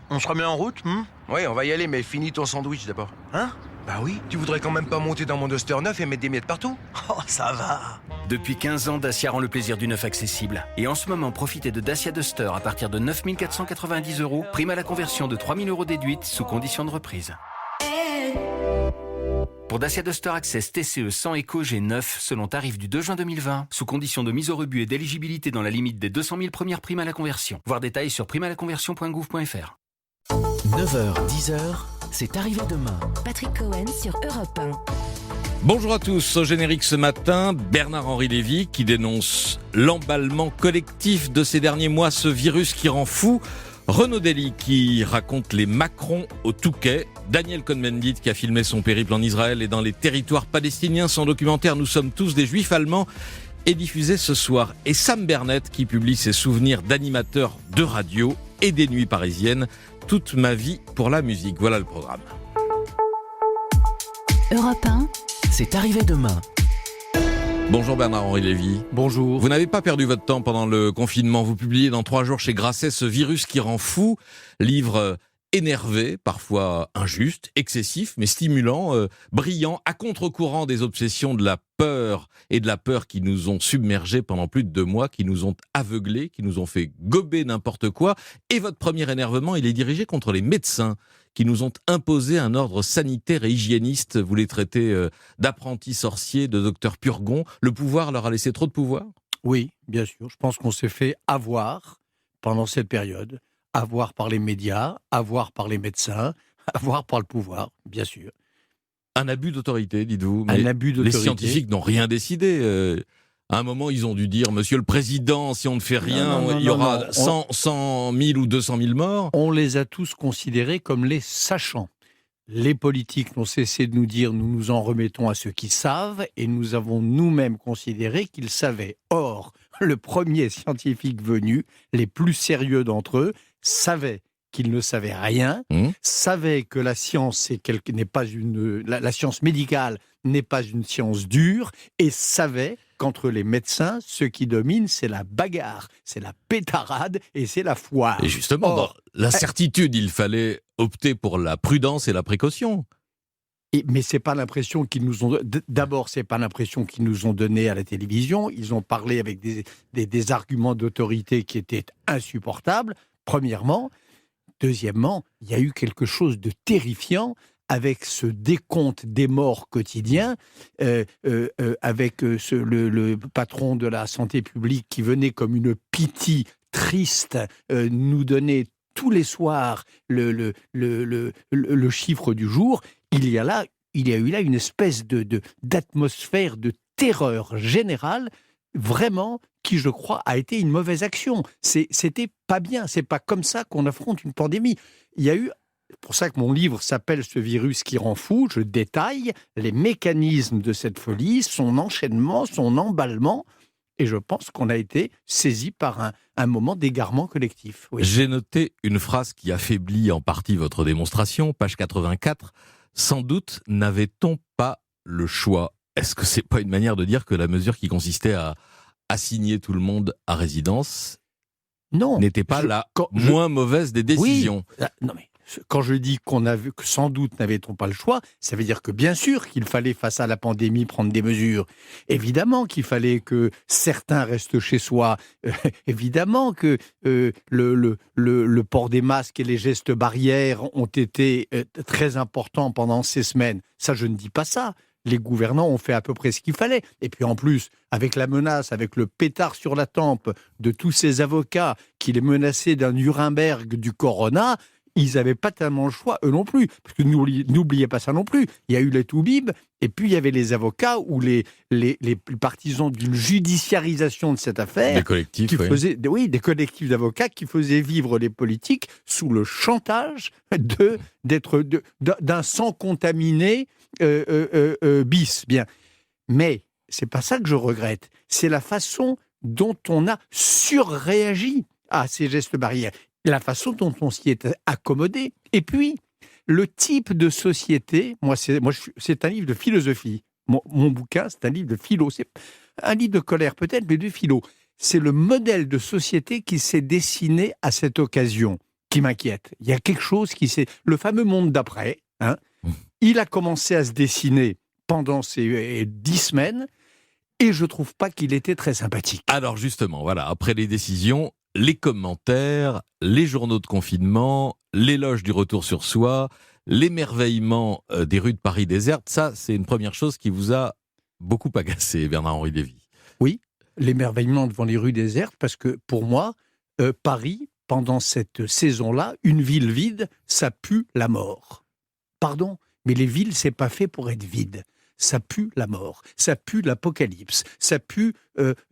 On se remet en route, Ouais, on va y aller, mais finis ton sandwich d'abord. Hein? Bah oui, tu voudrais quand même pas monter dans mon Duster neuf et mettre des miettes partout? Oh, ça va. Depuis 15 ans, Dacia rend le plaisir du neuf accessible. Et en ce moment, profitez de Dacia Duster à partir de 9 490 €, prime à la conversion de 3 000 € déduite sous condition de reprise. Pour Dacia Duster Access TCE 100 Eco G9, selon tarif du 2 juin 2020, sous condition de mise au rebut et d'éligibilité dans la limite des 200 000 premières primes à la conversion. Voir détails sur primealaconversion.gouv.fr. 9h, 10h, c'est arrivé demain. Patrick Cohen sur Europe 1. Bonjour à tous, au générique ce matin, Bernard-Henri Lévy qui dénonce l'emballement collectif de ces derniers mois, ce virus qui rend fou. Renaud Dely qui raconte les Macron au Touquet. Daniel Cohn-Bendit qui a filmé son périple en Israël et dans les territoires palestiniens. Son documentaire « Nous sommes tous des juifs allemands » est diffusé ce soir. Et Sam Bernett qui publie ses souvenirs d'animateur de radio et des nuits parisiennes. Toute ma vie pour la musique. Voilà le programme. Europe 1. C'est arrivé demain. Bonjour Bernard-Henri Lévy. Bonjour. Vous n'avez pas perdu votre temps pendant le confinement. Vous publiez dans 3 jours chez Grasset Ce virus qui rend fou. Livre énervé, parfois injuste, excessif, mais stimulant, brillant, à contre-courant des obsessions de la peur et de la peur qui nous ont submergés pendant plus de 2 mois, qui nous ont aveuglés, qui nous ont fait gober n'importe quoi. Et votre premier énervement, il est dirigé contre les médecins qui nous ont imposé un ordre sanitaire et hygiéniste. Vous les traitez d'apprentis sorciers, de docteurs purgons. Le pouvoir leur a laissé trop de pouvoir ? Oui, bien sûr. Je pense qu'on s'est fait avoir pendant cette période. Avoir par les médias, avoir par les médecins, avoir par le pouvoir, bien sûr. Un abus d'autorité, dites-vous. Mais Un abus d'autorité. les scientifiques n'ont rien décidé. À un moment, ils ont dû dire, Monsieur le Président, si on ne fait rien, il y aura 100 000 ou 200 000 morts. On les a tous considérés comme les sachants. Les politiques n'ont cessé de nous dire, nous nous en remettons à ceux qui savent, et nous avons nous-mêmes considéré qu'ils savaient. Or, le premier scientifique venu, les plus sérieux d'entre eux, savait qu'il ne savait rien, savait que la science n'est pas la science médicale n'est pas une science dure, et savait qu'entre les médecins, ce qui domine, c'est la bagarre, c'est la pétarade et c'est la foire. Et justement, dans l'incertitude, il fallait opter pour la prudence et la précaution. Mais c'est pas l'impression qu'ils nous ont. D'abord, c'est pas l'impression qu'ils nous ont donnée à la télévision. Ils ont parlé avec des arguments d'autorité qui étaient insupportables. Premièrement. Deuxièmement, il y a eu quelque chose de terrifiant avec ce décompte des morts quotidiens, avec le patron de la santé publique qui venait comme une pitié triste nous donner tous les soirs le chiffre du jour. Il y a eu là une espèce d'atmosphère de terreur générale, vraiment, qui, je crois, a été une mauvaise action. C'était pas bien. C'est pas comme ça qu'on affronte une pandémie. Il y a eu, c'est pour ça que mon livre s'appelle « Ce virus qui rend fou ». Je détaille les mécanismes de cette folie, son enchaînement, son emballement. Et je pense qu'on a été saisi par un moment d'égarement collectif. Oui. J'ai noté une phrase qui affaiblit en partie votre démonstration, page 84. « Sans doute n'avait-on pas le choix ». Est-ce que c'est pas une manière de dire que la mesure qui consistait à assigner tout le monde à résidence n'était pas moins mauvaise des décisions? Oui, non mais quand je dis que sans doute n'avait-on pas le choix, ça veut dire que bien sûr qu'il fallait, face à la pandémie, prendre des mesures. Évidemment qu'il fallait que certains restent chez soi. Évidemment que le port des masques et les gestes barrières ont été très importants pendant ces semaines. Ça, je ne dis pas ça. Les gouvernants ont fait à peu près ce qu'il fallait. Et puis en plus, avec la menace, avec le pétard sur la tempe de tous ces avocats qui les menaçaient d'un Nuremberg du corona, ils n'avaient pas tellement le choix, eux non plus. Parce que n'oubliez pas ça non plus. Il y a eu les toubibs, et puis il y avait les avocats ou les partisans d'une judiciarisation de cette affaire. Des collectifs, des collectifs d'avocats qui faisaient vivre les politiques sous le chantage d'un sang contaminé bis. Bien. Mais c'est pas ça que je regrette. C'est la façon dont on a surréagi à ces gestes barrières. La façon dont on s'y est accommodé. Et puis, le type de société, c'est un livre de philosophie. Mon bouquin, c'est un livre de philo. C'est un livre de colère peut-être, mais de philo. C'est le modèle de société qui s'est dessiné à cette occasion. qui m'inquiète. Il y a quelque chose qui s'est... Le fameux monde d'après, il a commencé à se dessiner pendant ces 10 semaines et je trouve pas qu'il était très sympathique. Alors justement, voilà, après les décisions, les commentaires, les journaux de confinement, l'éloge du retour sur soi, l'émerveillement des rues de Paris désertes, ça, c'est une première chose qui vous a beaucoup agacé, Bernard-Henri Lévy. Oui, l'émerveillement devant les rues désertes, parce que pour moi, Paris, pendant cette saison-là, une ville vide, ça pue la mort. Pardon, mais les villes, c'est pas fait pour être vides. Ça pue la mort, ça pue l'apocalypse, ça pue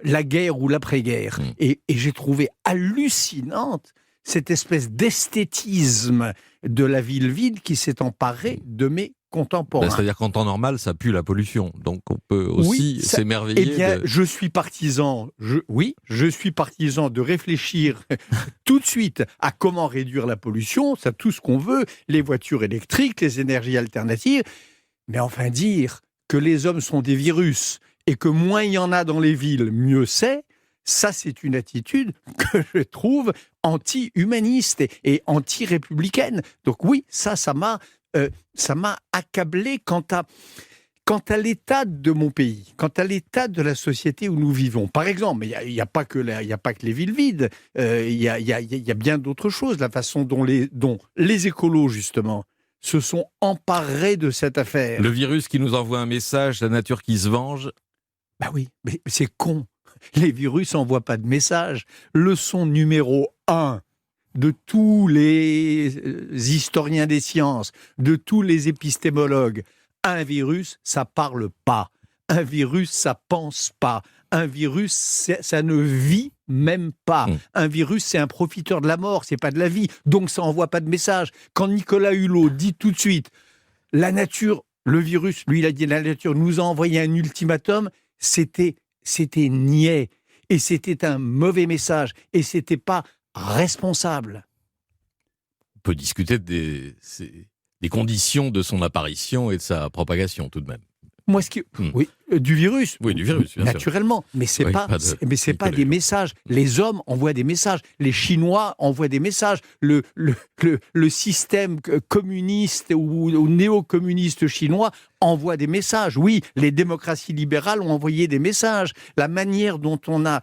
la guerre ou l'après-guerre. Et j'ai trouvé hallucinante cette espèce d'esthétisme de la ville vide qui s'est emparée de mes contemporains. C'est-à-dire qu'en temps normal, ça pue la pollution. Donc on peut aussi s'émerveiller. Eh bien, je suis partisan de réfléchir tout de suite à comment réduire la pollution, ça tout ce qu'on veut, les voitures électriques, les énergies alternatives. Mais enfin dire que les hommes sont des virus et que moins il y en a dans les villes, mieux c'est, ça c'est une attitude que je trouve anti-humaniste et anti-républicaine. Donc oui, ça m'a accablé quant à l'état de mon pays, quant à l'état de la société où nous vivons. Par exemple, il n'y a pas que les villes vides, il y a bien d'autres choses, la façon dont les écolos, justement, se sont emparés de cette affaire. Le virus qui nous envoie un message, la nature qui se venge. Ben oui, mais c'est con. Les virus n'envoient pas de message. Leçon numéro 1 de tous les historiens des sciences, de tous les épistémologues. Un virus, ça parle pas. Un virus, ça pense pas. Un virus, ça ne vit même pas. Un virus, c'est un profiteur de la mort, c'est pas de la vie. Donc ça envoie pas de message. Quand Nicolas Hulot dit tout de suite, la nature, le virus, lui il a dit la nature nous a envoyé un ultimatum, c'était niais. Et c'était un mauvais message. Et c'était pas responsable. On peut discuter des conditions de son apparition et de sa propagation tout de même. Moi, oui, du virus. Oui, du virus, bien naturellement. sûr. Mais c'est pas des messages. Les hommes envoient des messages. Les Chinois envoient des messages. Le système communiste ou néo-communiste chinois envoie des messages. Oui, les démocraties libérales ont envoyé des messages. La manière dont on a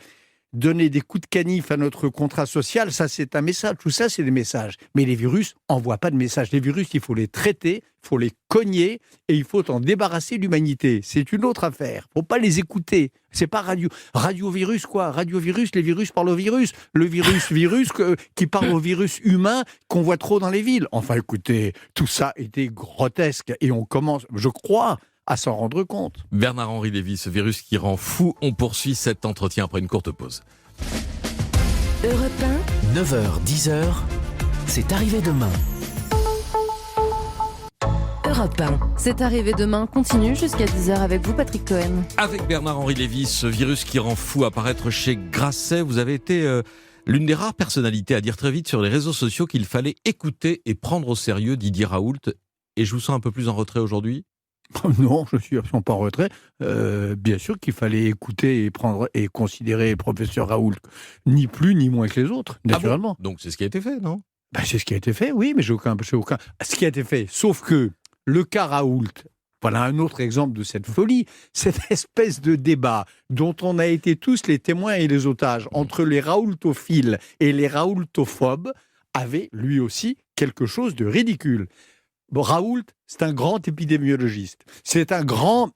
donner des coups de canif à notre contrat social, ça c'est un message, tout ça c'est des messages. Mais les virus n'envoient pas de messages. Les virus, il faut les traiter, il faut les cogner et il faut en débarrasser l'humanité. C'est une autre affaire. Il ne faut pas les écouter. C'est pas radiovirus quoi. Radiovirus, les virus parlent au virus. Le virus qui parle au virus humain qu'on voit trop dans les villes. Enfin écoutez, tout ça était grotesque et on commence, je crois, à s'en rendre compte. Bernard-Henri Lévy, ce virus qui rend fou, on poursuit cet entretien après une courte pause. Europe 1, 9h, 10h, c'est arrivé demain. Europe 1. C'est arrivé demain, continue jusqu'à 10h avec vous, Patrick Cohen. Avec Bernard-Henri Lévy, ce virus qui rend fou apparaître chez Grasset. Vous avez été l'une des rares personnalités à dire très vite sur les réseaux sociaux qu'il fallait écouter et prendre au sérieux Didier Raoult. Et je vous sens un peu plus en retrait aujourd'hui ? Non, je ne suis absolument pas en retrait. Bien sûr qu'il fallait écouter et prendre et considérer le professeur Raoult ni plus ni moins que les autres, naturellement. Ah bon ? Donc c'est ce qui a été fait, non ? C'est ce qui a été fait, oui, mais j'ai aucun. Ce qui a été fait, sauf que le cas Raoult, voilà un autre exemple de cette folie, cette espèce de débat dont on a été tous les témoins et les otages entre les raoultophiles et les raoultophobes, avait lui aussi quelque chose de ridicule. Bon, Raoult, c'est un grand épidémiologiste. C'est un grand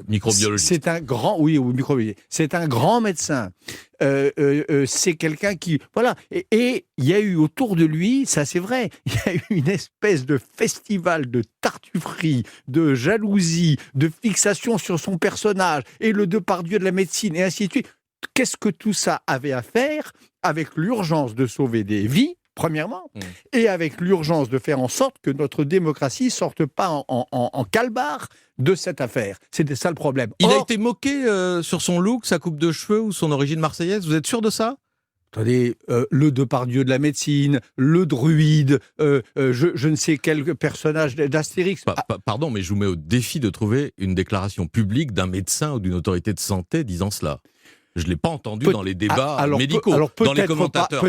microbiologiste. C'est un grand, oui, microbiologiste. C'est un grand médecin. C'est quelqu'un qui, voilà. Et il y a eu autour de lui, ça c'est vrai, il y a eu une espèce de festival de tartufferie, de jalousie, de fixation sur son personnage et le Depardieu de la médecine et ainsi de suite. Qu'est-ce que tout ça avait à faire avec l'urgence de sauver des vies? Premièrement, et avec l'urgence de faire en sorte que notre démocratie ne sorte pas en calbar de cette affaire. C'était ça le problème. Il a été moqué sur son look, sa coupe de cheveux ou son origine marseillaise, vous êtes sûr de ça ? Attendez, le Depardieu de la médecine, le druide, je ne sais quel personnage d'Astérix. Pardon, mais je vous mets au défi de trouver une déclaration publique d'un médecin ou d'une autorité de santé disant cela. Je ne l'ai pas entendu dans les débats alors, médicaux. alors dans les peut-être commentateurs,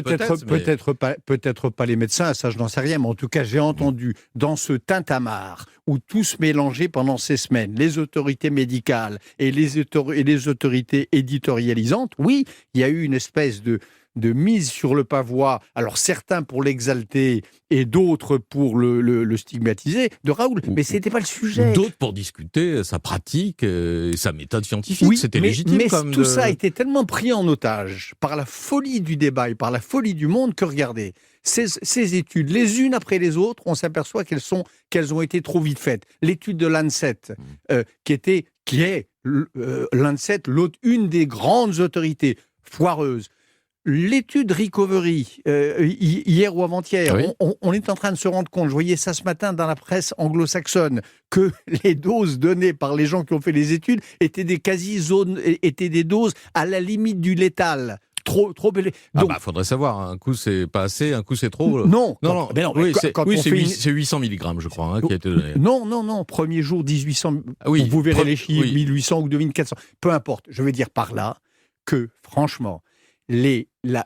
peut-être pas les médecins, ça je n'en sais rien, mais en tout cas j'ai entendu dans ce tintamarre où tout se mélangeait pendant ces semaines, les autorités médicales et les autorités éditorialisantes, oui, il y a eu une espèce de mise sur le pavois, alors certains pour l'exalter et d'autres pour le stigmatiser, de Raoul. Mais ce n'était pas le sujet. D'autres pour discuter sa pratique et sa méthode scientifique. Oui, c'était légitime. Mais comme tout ça a été tellement pris en otage par la folie du débat et par la folie du monde que, regardez, ces études, les unes après les autres, on s'aperçoit qu'elles ont été trop vite faites. L'étude de Lancet, qui est Lancet, une des grandes autorités foireuses. L'étude Recovery, hier ou avant-hier, oui. on est en train de se rendre compte, je voyais ça ce matin dans la presse anglo-saxonne, que les doses données par les gens qui ont fait les études étaient des doses à la limite du létal. Trop élevé. Donc, faudrait savoir, un coup c'est pas assez, un coup c'est trop. Non, c'est 800 mg, je crois, qui a été donné. Non, premier jour 1800, oui, vous verrez les chiffres, oui. 1800 ou 2400, peu importe. Je veux dire par là que, franchement, la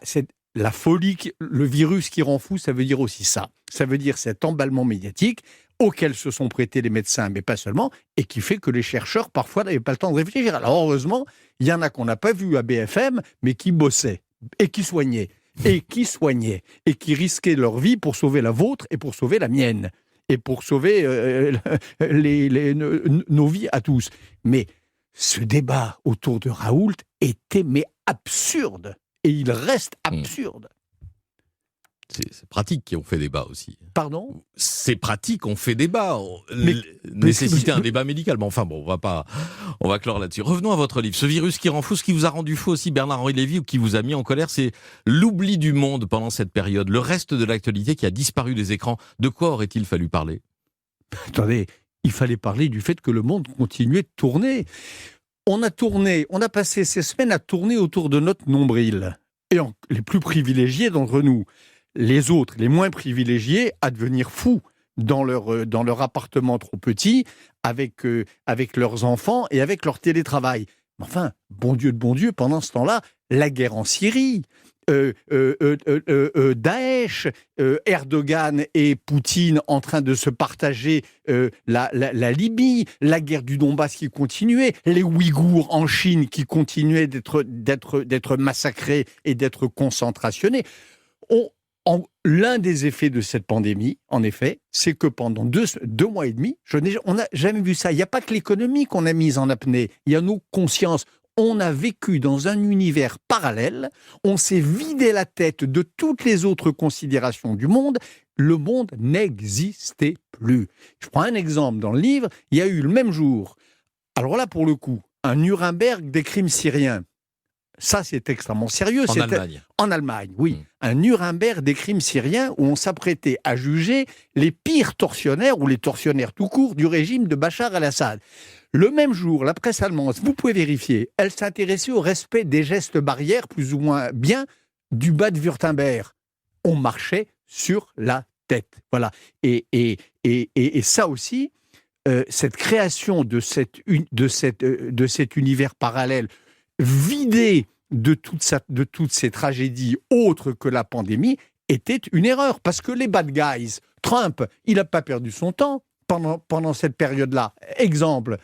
folie, le virus qui rend fou, ça veut dire aussi ça. Ça veut dire cet emballement médiatique auquel se sont prêtés les médecins, mais pas seulement, et qui fait que les chercheurs, parfois, n'avaient pas le temps de réfléchir. Alors, heureusement, il y en a qu'on n'a pas vu à BFM, mais qui bossaient, et qui soignaient, et qui risquaient leur vie pour sauver la vôtre et pour sauver la mienne, et pour sauver nos vies à tous. Mais ce débat autour de Raoult était absurde. Et il reste absurde. C'est pratique qui ont fait débat aussi. Pardon ? C'est pratique, on fait débat. Mais un débat médical. Mais enfin bon, on va clore là-dessus. Revenons à votre livre. Ce virus qui rend fou, ce qui vous a rendu fou aussi, Bernard-Henri Lévy, ou qui vous a mis en colère, c'est l'oubli du monde pendant cette période. Le reste de l'actualité qui a disparu des écrans. De quoi aurait-il fallu parler ? Attendez, il fallait parler du fait que le monde continuait de tourner. On a passé ces semaines à tourner autour de notre nombril. Et les plus privilégiés d'entre nous, les autres, les moins privilégiés, à devenir fous dans leur appartement trop petit, avec leurs enfants et avec leur télétravail. Mais enfin, bon Dieu, pendant ce temps-là, la guerre en Syrie, Daesh, Erdogan et Poutine en train de se partager la Libye, la guerre du Donbass qui continuait, les Ouïghours en Chine qui continuaient d'être massacrés et d'être concentrationnés. L'un des effets de cette pandémie, en effet, c'est que pendant deux mois et demi, on n'a jamais vu ça. Il n'y a pas que l'économie qu'on a mise en apnée, il y a nos consciences. On a vécu dans un univers parallèle, on s'est vidé la tête de toutes les autres considérations du monde, le monde n'existait plus. Je prends un exemple dans le livre, il y a eu le même jour, alors là pour le coup, un Nuremberg des crimes syriens. Ça, c'est extrêmement sérieux. En Allemagne, oui. Un Nuremberg des crimes syriens où on s'apprêtait à juger les pires tortionnaires ou les tortionnaires tout court du régime de Bachar el-Assad. Le même jour, la presse allemande, vous pouvez vérifier, elle s'intéressait au respect des gestes barrières, plus ou moins bien, du Bad Württemberg. On marchait sur la tête. Voilà. Et ça aussi, cette création de cet univers parallèle, vidé de toutes ces tragédies autres que la pandémie, était une erreur. Parce que les bad guys, Trump, il n'a pas perdu son temps pendant cette période-là. Exemple,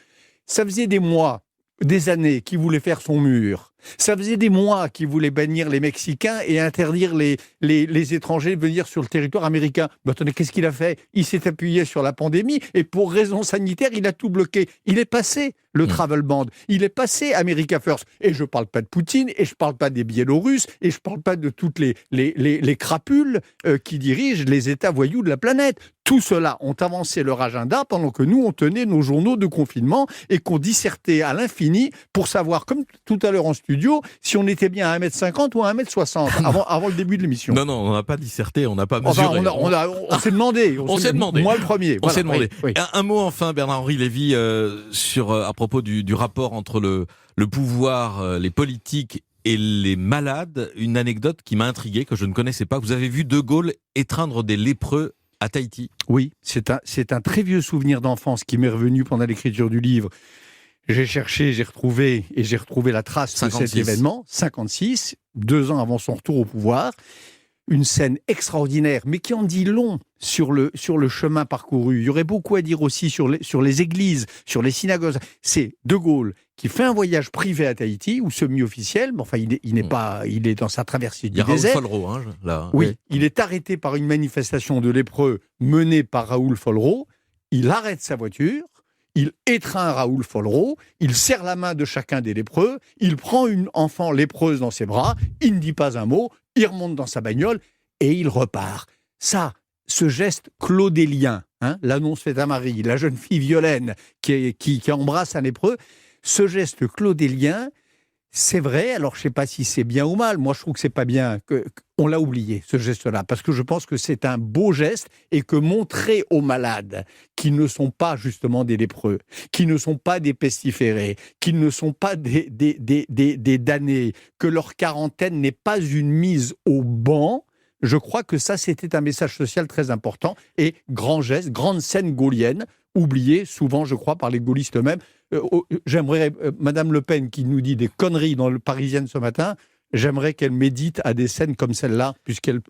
ça faisait des mois, des années qu'il voulait faire son mur. Ça faisait des mois qu'il voulait bannir les Mexicains et interdire les étrangers de venir sur le territoire américain. Mais attendez, qu'est-ce qu'il a fait ? Il s'est appuyé sur la pandémie et pour raison sanitaire, il a tout bloqué. Il est passé le travel ban. Il est passé America First. Et je ne parle pas de Poutine, et je ne parle pas des Biélorusses, et je ne parle pas de toutes les crapules qui dirigent les États voyous de la planète. Tout cela ont avancé leur agenda pendant que nous, on tenait nos journaux de confinement et qu'on dissertait à l'infini pour savoir, comme tout à l'heure en studio, si on était bien à 1m50 ou à 1m60 avant le début de l'émission. Non, on n'a pas disserté, on n'a pas mesuré. Enfin, on s'est demandé. On s'est demandé. Moi le premier. On s'est demandé. Oui. Un mot enfin, Bernard-Henri Lévy, à propos du rapport entre le pouvoir, les politiques et les malades. Une anecdote qui m'a intrigué, que je ne connaissais pas. Vous avez vu De Gaulle étreindre des lépreux à Tahiti ? Oui, c'est un très vieux souvenir d'enfance qui m'est revenu pendant l'écriture du livre. J'ai cherché, j'ai retrouvé la trace 56. de cet événement, 56, 2 ans avant son retour au pouvoir. Une scène extraordinaire, mais qui en dit long sur le chemin parcouru. Il y aurait beaucoup à dire aussi sur les églises, sur les synagogues. C'est De Gaulle qui fait un voyage privé à Tahiti, ou semi-officiel, mais enfin, il est dans sa traversée Il y du a désert. Raoul Follereau, là. Oui, il est arrêté par une manifestation de lépreux menée par Raoul Follereau. Il arrête sa voiture, il étreint Raoul Follereau, il serre la main de chacun des lépreux, il prend une enfant lépreuse dans ses bras, il ne dit pas un mot, il remonte dans sa bagnole et il repart. Ça, ce geste claudélien, l'annonce faite à Marie, la jeune fille Violaine qui embrasse un lépreux, ce geste claudélien, c'est vrai, alors je ne sais pas si c'est bien ou mal, moi je trouve que c'est pas bien, qu'on l'a oublié, ce geste-là, parce que je pense que c'est un beau geste et que montrer aux malades qui ne sont pas justement des lépreux, qui ne sont pas des pestiférés, qui ne sont pas des damnés, que leur quarantaine n'est pas une mise au banc, je crois que ça c'était un message social très important et grand geste, grande scène gaulienne, oubliée souvent je crois par les gaullistes eux-mêmes. J'aimerais, Madame Le Pen qui nous dit des conneries dans le Parisien ce matin, j'aimerais qu'elle médite à des scènes comme celle-là, puisqu'elle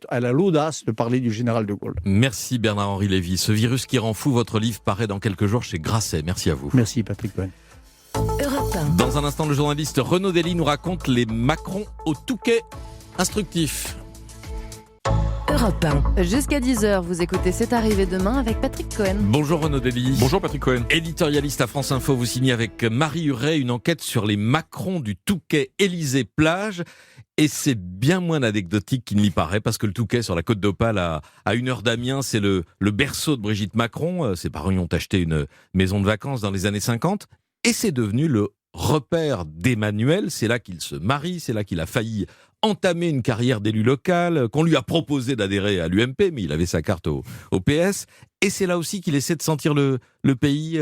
a l'audace de parler du général de Gaulle. Merci Bernard-Henri Lévy. Ce virus qui rend fou, votre livre paraît dans quelques jours chez Grasset. Merci à vous. Merci Patrick Cohen. Europe 1. Dans un instant, le journaliste Renaud Dely nous raconte les Macron au Touquet instructif. Europe 1. Jusqu'à 10h, vous écoutez C'est arrivé demain avec Patrick Cohen. Bonjour Renaud Dely. Bonjour Patrick Cohen. Éditorialiste à France Info, vous signez avec Marie Huret une enquête sur les Macron du Touquet Élysée-Plage. Et c'est bien moins anecdotique qu'il n'y paraît, parce que le Touquet sur la côte d'Opale à 1 heure d'Amiens, c'est le berceau de Brigitte Macron. Ses parents y ont acheté une maison de vacances dans les années 50. Et c'est devenu le repère d'Emmanuel. C'est là qu'il se marie, c'est là qu'il a failli entamer une carrière d'élu local, qu'on lui a proposé d'adhérer à l'UMP, mais il avait sa carte au PS. Et c'est là aussi qu'il essaie de sentir le pays,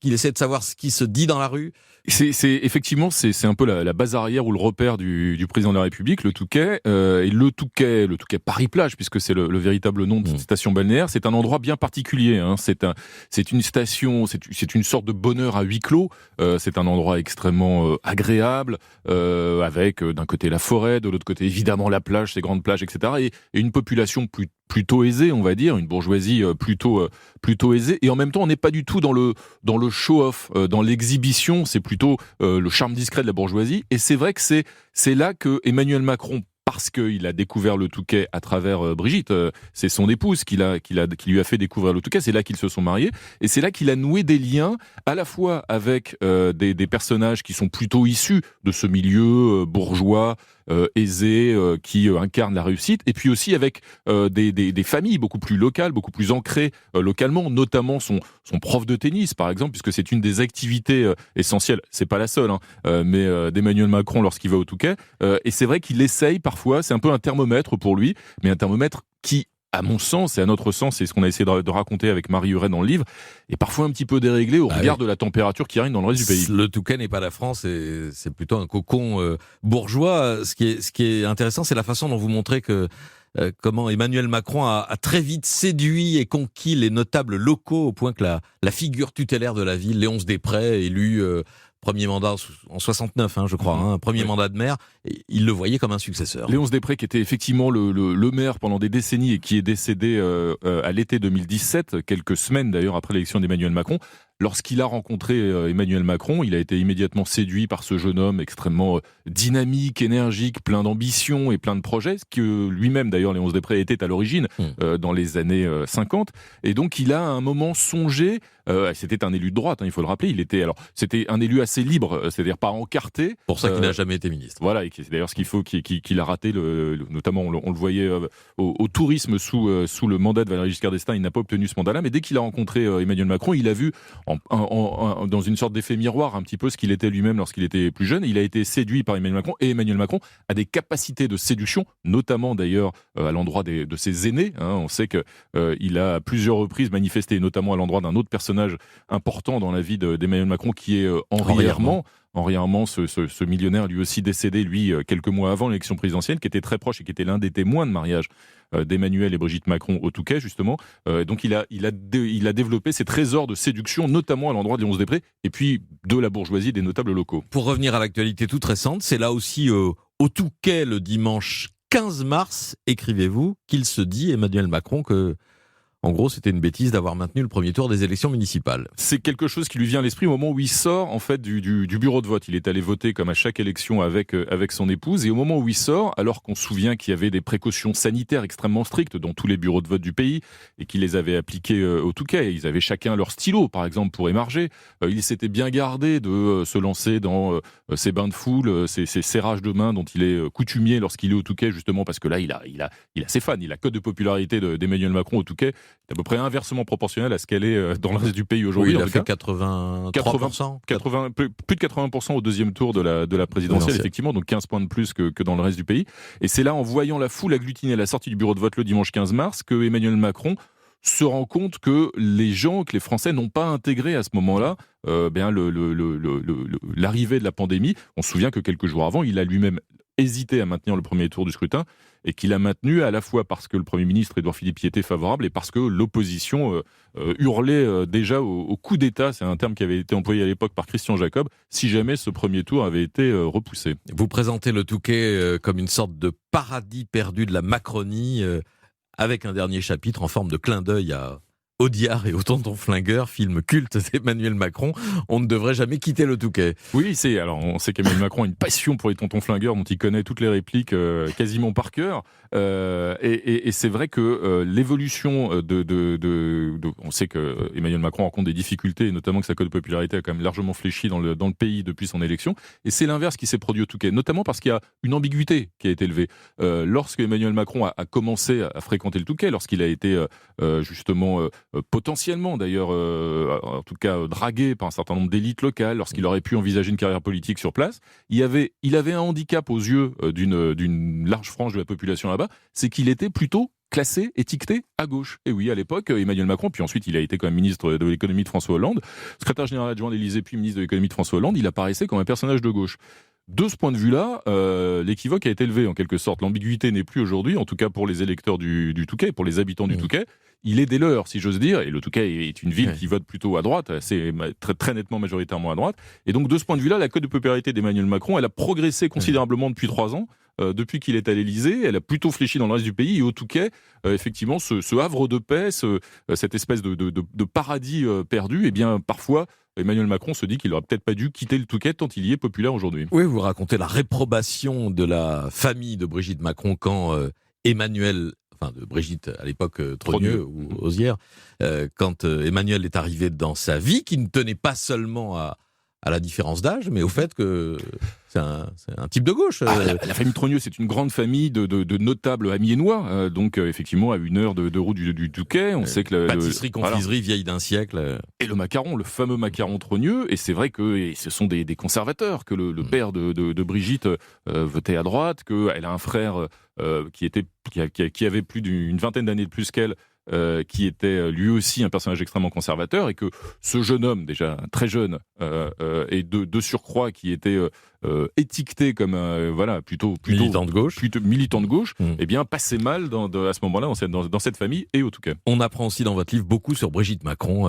qu'il essaie de savoir ce qui se dit dans la rue. Effectivement, c'est un peu la base arrière ou le repère du président de la République, le Touquet. Et le Touquet Paris-Plage, puisque c'est le véritable nom de cette station balnéaire, c'est un endroit bien particulier. C'est une station, c'est une sorte de bonheur à huis clos. C'est un endroit extrêmement agréable, avec d'un côté la forêt, de l'autre côté évidemment la plage, ces grandes plages, etc. Et une population plutôt aisée, on va dire, une bourgeoisie plutôt aisée. Et en même temps, on n'est pas du tout dans le show-off, dans l'exhibition. C'est plutôt le charme discret de la bourgeoisie. Et c'est vrai que c'est là que Emmanuel Macron, parce qu'il a découvert le Touquet à travers Brigitte, c'est son épouse qui lui a fait découvrir le Touquet, c'est là qu'ils se sont mariés, et c'est là qu'il a noué des liens, à la fois avec des personnages qui sont plutôt issus de ce milieu bourgeois, aisé, qui incarne la réussite, et puis aussi avec des familles beaucoup plus locales, beaucoup plus ancrées localement, notamment son prof de tennis, par exemple, puisque c'est une des activités essentielles, c'est pas la seule, mais d'Emmanuel Macron lorsqu'il va au Touquet, et c'est vrai qu'il essaye parfois, c'est un peu un thermomètre pour lui, mais un thermomètre qui, à mon sens et à notre sens, c'est ce qu'on a essayé de raconter avec Marie Huret dans le livre, est parfois un petit peu déréglé au regard de la température qui règne dans le reste du pays. Le Touquet n'est pas la France, et c'est plutôt un cocon bourgeois. Ce qui est intéressant, c'est la façon dont vous montrez que comment Emmanuel Macron a très vite séduit et conquis les notables locaux, au point que la figure tutélaire de la ville, Léonce Desprez, élu premier mandat en 69, je crois, premier mandat de maire, et il le voyait comme un successeur. Léonce Desprez, qui était effectivement le maire pendant des décennies et qui est décédé à l'été 2017, quelques semaines d'ailleurs après l'élection d'Emmanuel Macron. Lorsqu'il a rencontré Emmanuel Macron, il a été immédiatement séduit par ce jeune homme extrêmement dynamique, énergique, plein d'ambition et plein de projets, ce que lui-même d'ailleurs, Léonce Desprez, était à l'origine dans les années 50. Et donc il a à un moment songé, c'était un élu de droite, il faut le rappeler, c'était un élu assez libre, c'est-à-dire pas encarté. Pour ça qu'il n'a jamais été ministre. Voilà, et c'est d'ailleurs ce qu'il a raté, notamment on le voyait au tourisme sous le mandat de Valéry Giscard d'Estaing, il n'a pas obtenu ce mandat-là, mais dès qu'il a rencontré Emmanuel Macron, il a vu dans une sorte d'effet miroir un petit peu ce qu'il était lui-même lorsqu'il était plus jeune. Il a été séduit par Emmanuel Macron, et Emmanuel Macron a des capacités de séduction, notamment d'ailleurs à l'endroit de ses aînés. On sait qu'il a à plusieurs reprises manifesté, notamment à l'endroit d'un autre personnage important dans la vie d'Emmanuel Macron, qui est Henri Herman. Henri Herman, ce millionnaire lui aussi décédé, quelques mois avant l'élection présidentielle, qui était très proche et qui était l'un des témoins de mariage d'Emmanuel et Brigitte Macron au Touquet, justement. Donc il a développé ces trésors de séduction, notamment à l'endroit de Léonce Després, et puis de la bourgeoisie, des notables locaux. Pour revenir à l'actualité toute récente, c'est là aussi au Touquet le dimanche 15 mars, écrivez-vous, qu'il se dit, Emmanuel Macron, que en gros, c'était une bêtise d'avoir maintenu le premier tour des élections municipales. C'est quelque chose qui lui vient à l'esprit au moment où il sort en fait du bureau de vote. Il est allé voter comme à chaque élection avec son épouse, et au moment où il sort, alors qu'on se souvient qu'il y avait des précautions sanitaires extrêmement strictes dans tous les bureaux de vote du pays et qu'ils les avaient appliquées au Touquet, ils avaient chacun leur stylo par exemple pour émarger. Il s'était bien gardé de se lancer dans ces bains de foule, ces serrages de main dont il est coutumier lorsqu'il est au Touquet, justement parce que là il a ses fans, il a cote de popularité d'Emmanuel Macron au Touquet. C'est à peu près inversement proportionnel à ce qu'elle est dans le reste du pays aujourd'hui. Oui, il a fait 83%. Plus de 80% au deuxième tour de la présidentielle, effectivement, donc 15 points de plus que dans le reste du pays. Et c'est là, en voyant la foule agglutinée à la sortie du bureau de vote le dimanche 15 mars, que Emmanuel Macron se rend compte que les Français n'ont pas intégré à ce moment-là l'arrivée de la pandémie. On se souvient que quelques jours avant, il a lui-même hésité à maintenir le premier tour du scrutin, et qu'il a maintenu à la fois parce que le Premier ministre Édouard Philippe y était favorable et parce que l'opposition hurlait déjà au coup d'État, c'est un terme qui avait été employé à l'époque par Christian Jacob, si jamais ce premier tour avait été repoussé. Vous présentez le Touquet comme une sorte de paradis perdu de la Macronie, avec un dernier chapitre en forme de clin d'œil à Audiard et au Tonton Flingueur, film culte d'Emmanuel Macron. On ne devrait jamais quitter le Touquet. Oui, on sait qu'Emmanuel Macron a une passion pour les Tontons Flingueurs dont il connaît toutes les répliques quasiment par cœur. Et c'est vrai que l'évolution on sait que Emmanuel Macron rencontre des difficultés, et notamment que sa cote de popularité a quand même largement fléchi dans le pays depuis son élection. Et c'est l'inverse qui s'est produit au Touquet, notamment parce qu'il y a une ambiguïté qui a été levée. Lorsque Emmanuel Macron a commencé à fréquenter le Touquet, lorsqu'il a été justement potentiellement d'ailleurs, en tout cas dragué par un certain nombre d'élites locales, lorsqu'il aurait pu envisager une carrière politique sur place, il avait un handicap aux yeux d'une large frange de la population là-bas, c'est qu'il était plutôt classé, étiqueté à gauche. Et oui, à l'époque, Emmanuel Macron, puis ensuite il a été quand même ministre de l'économie de François Hollande, secrétaire général adjoint de l'Élysée, puis ministre de l'économie de François Hollande, il apparaissait comme un personnage de gauche. De ce point de vue-là, l'équivoque a été levé en quelque sorte. L'ambiguïté n'est plus aujourd'hui, en tout cas pour les électeurs du Touquet, pour les habitants du Touquet. Il est des leurs, si j'ose dire, et le Touquet est une ville qui vote plutôt à droite, c'est très, très nettement majoritairement à droite. Et donc de ce point de vue-là, la cote de popularité d'Emmanuel Macron, elle a progressé considérablement depuis 3 ans. Depuis qu'il est à l'Élysée, elle a plutôt fléchi dans le reste du pays, et au Touquet, effectivement, ce havre de paix, cette espèce de paradis perdu, eh bien parfois Emmanuel Macron se dit qu'il n'aurait peut-être pas dû quitter le Touquet tant il y est populaire aujourd'hui. Oui, vous racontez la réprobation de la famille de Brigitte Macron quand de Brigitte à l'époque Trogneux ou Osière, quand Emmanuel est arrivé dans sa vie, qui ne tenait pas seulement à la différence d'âge, mais au fait que c'est un type de gauche. La famille Trogneux, c'est une grande famille de notables amiénois, donc effectivement à 1 heure de route du Touquet. On sait que pâtisserie, confiserie vieille d'un siècle. Et le macaron, le fameux macaron Trogneux, et c'est vrai que ce sont des conservateurs, que le père de Brigitte votait à droite, qu'elle a un frère qui avait plus d'une vingtaine d'années de plus qu'elle, qui était lui aussi un personnage extrêmement conservateur, et que ce jeune homme, déjà très jeune, et de surcroît qui était étiqueté comme plutôt militant de gauche, eh bien passait mal à ce moment-là dans cette famille et au Touquet. On apprend aussi dans votre livre beaucoup sur Brigitte Macron,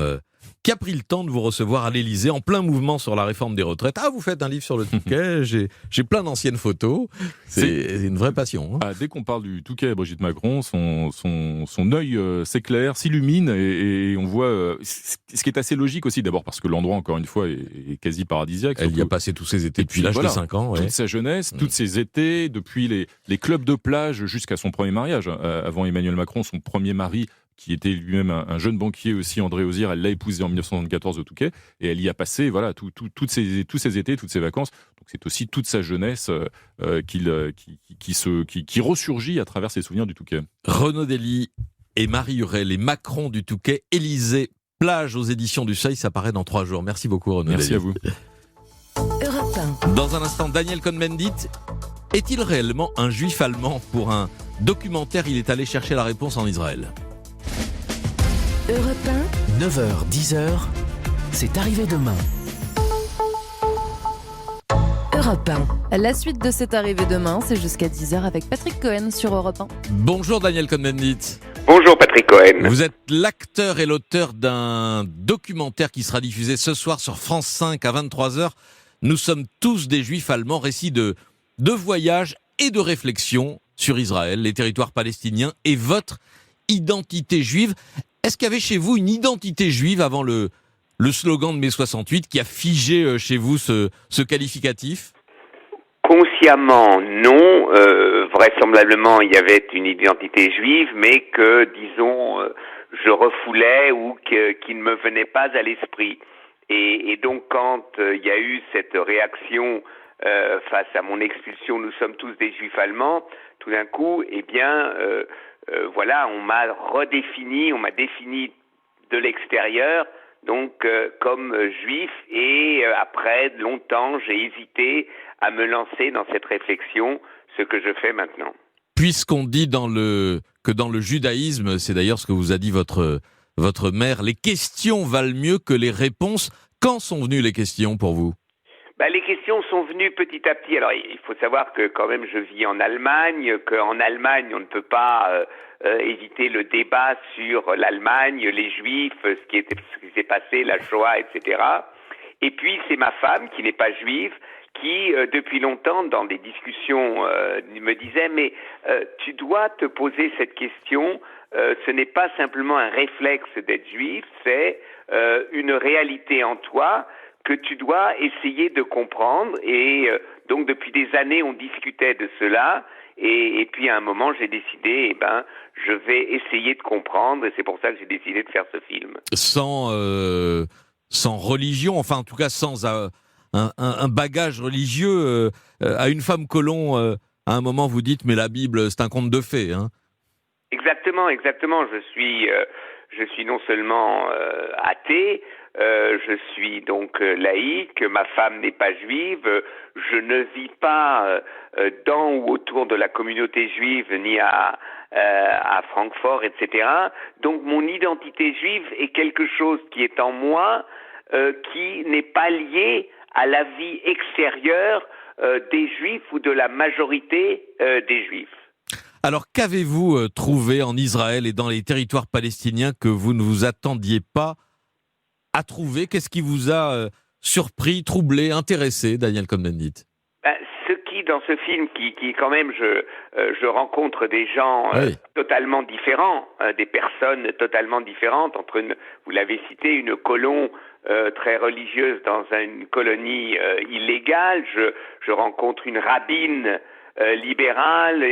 qui a pris le temps de vous recevoir à l'Élysée en plein mouvement sur la réforme des retraites. Ah, vous faites un livre sur le Touquet, j'ai plein d'anciennes photos. C'est une vraie passion. Hein. Dès qu'on parle du Touquet, Brigitte Macron, son œil s'éclaire, s'illumine, et on voit ce qui est assez logique aussi, d'abord parce que l'endroit, encore une fois, est quasi paradisiaque. Elle y a passé tous ses étés depuis l'âge de 5 ans. Toute sa jeunesse, tous ses étés, depuis les clubs de plage jusqu'à son premier mariage. Avant Emmanuel Macron, son premier mari, qui était lui-même un jeune banquier aussi, André Osière, elle l'a épousé en 1974 au Touquet, et elle y a passé tous ses étés, toutes ses vacances. Donc c'est aussi toute sa jeunesse qui ressurgit à travers ses souvenirs du Touquet. Renaud Dely et Marie Huret, les Macron du Touquet, Élysée, plage aux éditions du Seuil, ça paraît dans 3 jours. Merci beaucoup Renaud Dely. Merci à vous. Europe 1. Dans un instant, Daniel Cohn-Bendit, est-il réellement un juif allemand? Pour un documentaire, il est allé chercher la réponse en Israël. Europe 1. 9h, 10h, c'est arrivé demain. Europe 1. La suite de C'est arrivé demain, c'est jusqu'à 10h avec Patrick Cohen sur Europe 1. Bonjour Daniel Cohn-Bendit. Bonjour Patrick Cohen. Vous êtes l'acteur et l'auteur d'un documentaire qui sera diffusé ce soir sur France 5 à 23h. Nous sommes tous des juifs allemands, récit de voyage et de réflexion sur Israël, les territoires palestiniens et votre identité juive. Est-ce qu'il y avait chez vous une identité juive avant le slogan de mai 68 qui a figé chez vous ce qualificatif ? Consciemment, non. Vraisemblablement, il y avait une identité juive, mais que, disons, je refoulais ou qui ne me venait pas à l'esprit. Et donc, quand il y a eu cette réaction face à mon expulsion, nous sommes tous des juifs allemands, tout d'un coup, voilà, on m'a défini de l'extérieur, donc comme juif, et après longtemps, j'ai hésité à me lancer dans cette réflexion, ce que je fais maintenant. Puisqu'on dit que dans le judaïsme, c'est d'ailleurs ce que vous a dit votre mère, les questions valent mieux que les réponses. Quand sont venues les questions pour vous ? Les questions sont venues petit à petit. Alors, il faut savoir que quand même je vis en Allemagne, qu'en Allemagne, on ne peut pas éviter le débat sur l'Allemagne, les Juifs, ce qui s'est passé, la Shoah, etc. Et puis, c'est ma femme, qui n'est pas juive, qui, depuis longtemps, dans des discussions, me disait « Mais tu dois te poser cette question, ce n'est pas simplement un réflexe d'être juif, c'est une réalité en toi que tu dois essayer de comprendre. » Et donc, depuis des années, on discutait de cela. Et puis, à un moment, j'ai décidé, je vais essayer de comprendre. Et c'est pour ça que j'ai décidé de faire ce film. Sans religion, enfin, en tout cas, sans un bagage religieux. À une femme colon, à un moment, vous dites, mais la Bible, c'est un conte de fées, hein. Exactement. Je suis non seulement athée, je suis donc laïque, ma femme n'est pas juive, je ne vis pas dans ou autour de la communauté juive, ni à Francfort, etc. Donc mon identité juive est quelque chose qui est en moi, qui n'est pas lié à la vie extérieure des juifs ou de la majorité des juifs. Alors, qu'avez-vous trouvé en Israël et dans les territoires palestiniens que vous ne vous attendiez pas à trouver ? Qu'est-ce qui vous a surpris, troublé, intéressé, Daniel Cohn-Bendit ? Ce qui, dans ce film, qui quand même, je rencontre des gens totalement différents, des personnes totalement différentes, entre vous l'avez cité, une colon très religieuse dans une colonie illégale, je rencontre une rabbine libérale,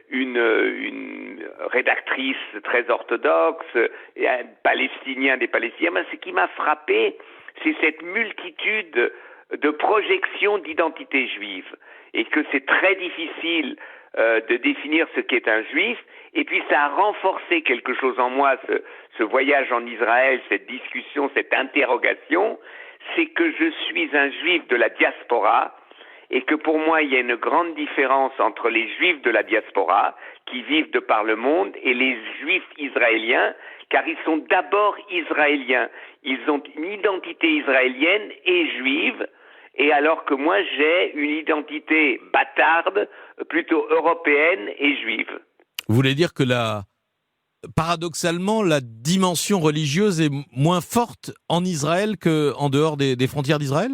une rédactrice très orthodoxe, et un Palestinien, des Palestiniens. Ce qui m'a frappé, c'est cette multitude de projections d'identité juive, et que c'est très difficile de définir ce qu'est un juif. Et puis ça a renforcé quelque chose en moi, ce voyage en Israël, cette discussion, cette interrogation, c'est que je suis un juif de la diaspora, et que pour moi, il y a une grande différence entre les juifs de la diaspora, qui vivent de par le monde, et les juifs israéliens, car ils sont d'abord israéliens. Ils ont une identité israélienne et juive, et alors que moi, j'ai une identité bâtarde, plutôt européenne et juive. Vous voulez dire que paradoxalement, la dimension religieuse est moins forte en Israël qu'en dehors des frontières d'Israël ?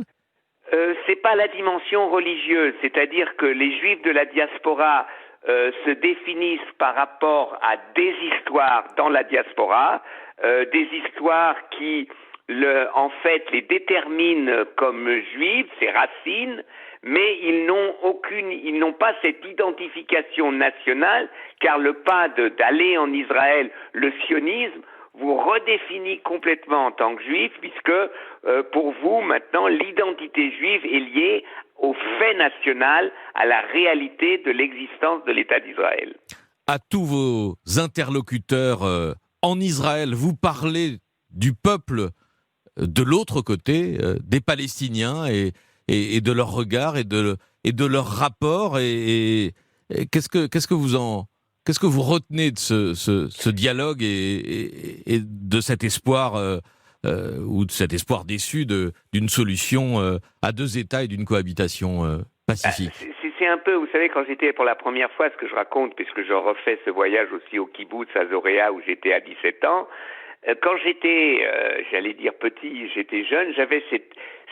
C'est pas la dimension religieuse, c'est-à-dire que les juifs de la diaspora se définissent par rapport à des histoires dans la diaspora, des histoires qui, en fait, les déterminent comme juifs, ces racines, mais ils n'ont pas cette identification nationale, car le pas d'aller en Israël, le sionisme, vous redéfinit complètement en tant que juif, puisque pour vous, maintenant, l'identité juive est liée au fait national, à la réalité de l'existence de l'État d'Israël. À tous vos interlocuteurs en Israël, vous parlez du peuple de l'autre côté, des Palestiniens, et de leur regard, et de leur rapport, et qu'est-ce que vous retenez de ce dialogue et de cet espoir ou de cet espoir déçu d'une solution à deux États et d'une cohabitation pacifique. C'est un peu, vous savez, quand j'étais pour la première fois, ce que je raconte, puisque je refais ce voyage aussi au kibbutz à Zoréa où j'étais à 17 ans, quand j'étais, j'allais dire petit, j'étais jeune, j'avais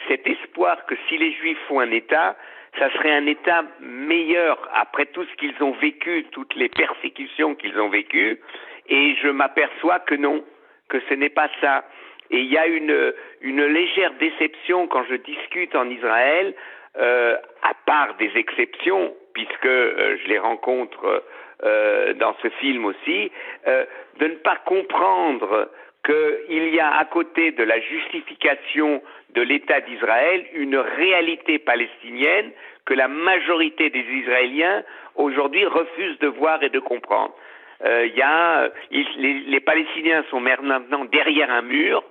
cet espoir que si les Juifs font un État, ça serait un État meilleur après tout ce qu'ils ont vécu, toutes les persécutions qu'ils ont vécues, et je m'aperçois que non, que ce n'est pas ça. Et il y a une légère déception quand je discute en Israël, à part des exceptions, puisque je les rencontre dans ce film aussi, de ne pas comprendre qu'il y a à côté de la justification de l'État d'Israël une réalité palestinienne que la majorité des Israéliens aujourd'hui refusent de voir et de comprendre. Les Palestiniens sont maintenant derrière un mur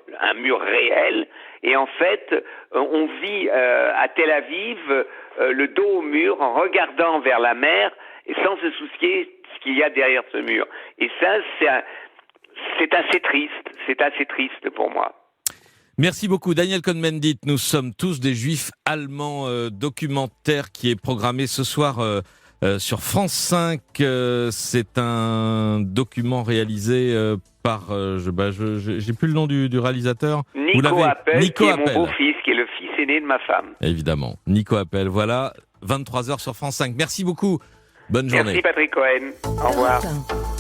réel, et en fait, on vit à Tel Aviv le dos au mur en regardant vers la mer et sans se soucier de ce qu'il y a derrière ce mur. Et ça, c'est assez triste pour moi. Merci beaucoup Daniel Cohn-Bendit. Nous sommes tous des Juifs allemands, documentaire qui est programmé ce soir sur France 5. C'est un document réalisé par, j'ai plus le nom du réalisateur. Nico Appel, Nico qui est Appel. mon beau-fils, qui est le fils aîné de ma femme. Évidemment, Nico Appel. Voilà, 23h sur France 5. Merci beaucoup. Bonne journée. Merci Patrick Cohen. Au revoir. Europe 1.